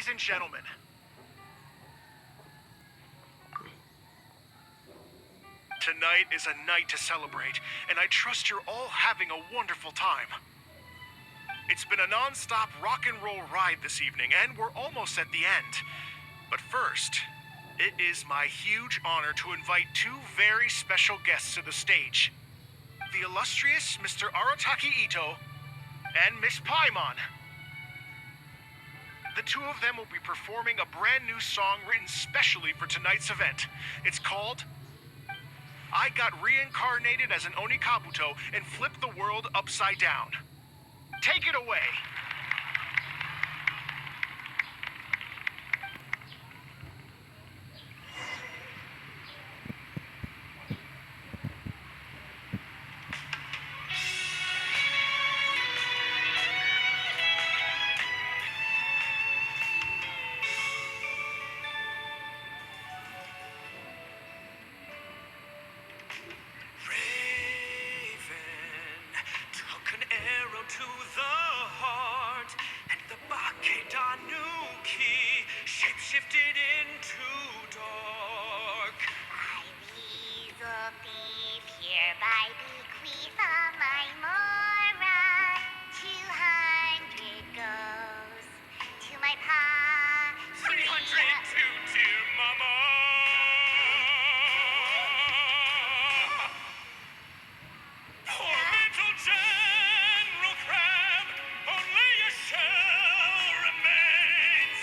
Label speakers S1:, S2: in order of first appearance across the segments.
S1: and gentlemen. Tonight is a night to celebrate, and I trust you're all having a wonderful time. It's been a non-stop rock and roll ride this evening, and we're almost at the end. But first, it is my huge honor to invite two very special guests to the stage. The illustrious Mr. Arataki Ito and Miss Paimon. The two of them will be performing a brand new song written specially for tonight's event. It's called I Got Reincarnated as an Onikabuto and Flipped the World Upside Down. Take it away.
S2: To the heart, and the Bakedanuki shape-shifted into dark.
S3: I weasel thief, hereby bequeath all my mora. 200 goes to my pa.
S2: 300 to dear mama. Poor little General Crab, only a shell remains.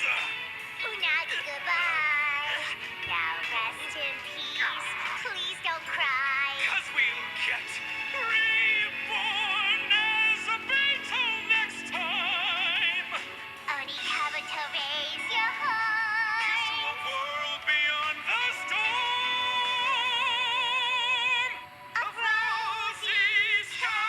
S3: Unagi goodbye. Now rest in peace. Please don't cry.
S2: 'Cause we'll get reborn as a Beetle next time.
S3: Onikabuto, raise your
S2: To
S3: horn.
S2: a world beyond the storm of rosy skies.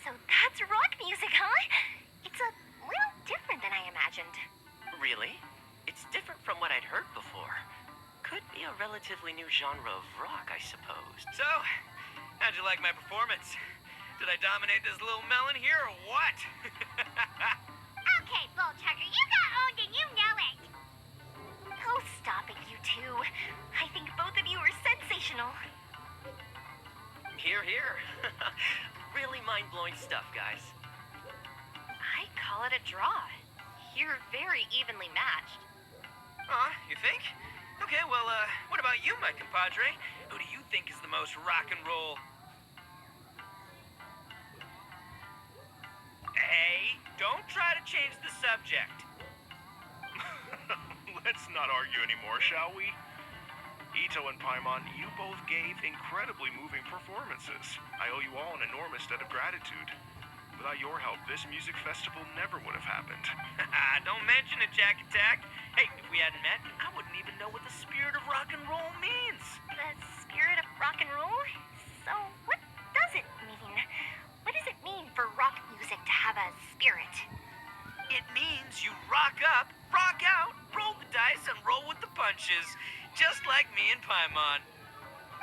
S3: So that's rock music, huh? It's a little different than I imagined.
S4: Really? It's different from what I'd heard before. Could be a relatively new genre of rock, I suppose.
S2: So, how'd you like my performance? Did I dominate this little melon here or what?
S3: Okay, Bull Chugger, you got owned and you know it. Oh, stop it, you two. I think both of you are sensational.
S4: Here, here. Really mind-blowing stuff, guys.
S5: I call it a draw. You're very evenly matched.
S2: You think? Okay, well, what about you, my compadre? Who do you think is the most rock and roll? Hey, don't try to change the subject.
S1: Let's not argue anymore, shall we? Ito and Paimon, you both gave incredibly moving performances. I owe you all an enormous debt of gratitude. Without your help, this music festival never would have happened.
S2: Don't mention it, Jack Attack. Hey, if we hadn't met, I wouldn't even know what the spirit of rock and roll means.
S3: The spirit of rock and roll? So, what does it mean? What does it mean for rock music to have a spirit?
S2: It means you rock up, rock out, roll the dice, and roll with the punches. Just like me and Paimon.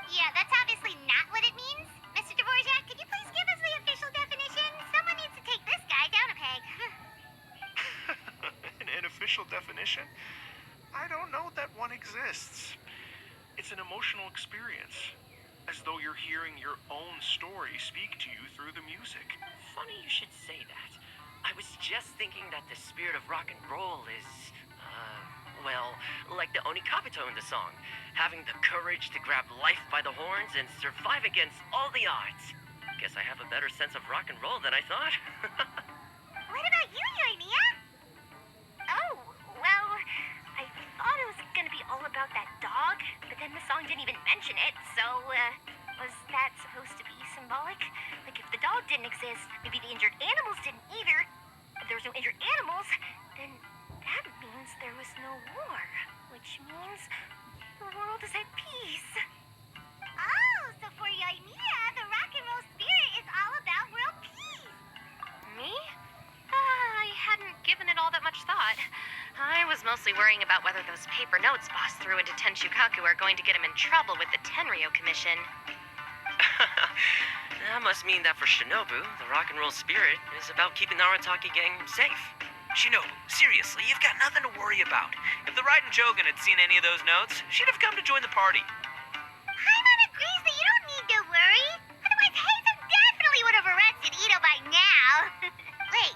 S3: Yeah, that's obviously not what it means. Mr. Dvorak, could you please give us the official definition? Someone needs to take this guy down a peg.
S1: An official definition? I don't know that one exists. It's an emotional experience, as though you're hearing your own story speak to you through the music.
S4: Funny you should say that. I was just thinking that the spirit of rock and roll is, well, like the Onikabuto in the song. Having the courage to grab life by the horns and survive against all the odds. Guess I have a better sense of rock and roll than I thought.
S3: What about you, Yoimiya? Oh, well, I thought it was gonna be all about that dog, but then the song didn't even mention it, so, was that supposed to be symbolic? Like, if the dog didn't exist, maybe the injured animals didn't either. If there was no injured animals, then that means there was no war, which means the world is at peace. Oh, so for Yoimiya, the rock and roll spirit is all about world peace.
S5: Me? I hadn't given it all that much thought. I was mostly worrying about whether those paper notes Boss threw into Tenshukaku are going to get him in trouble with the Tenryo Commission.
S4: That must mean that for Shinobu, the rock and roll spirit is about keeping the Arataki gang safe.
S2: Shinobu, seriously, you've got nothing to worry about. If the Raiden Shogun had seen any of those notes, she'd have come to join the party.
S3: Paimon agrees that you don't need to worry. Otherwise, Heizo definitely would have arrested Ito by now. Wait,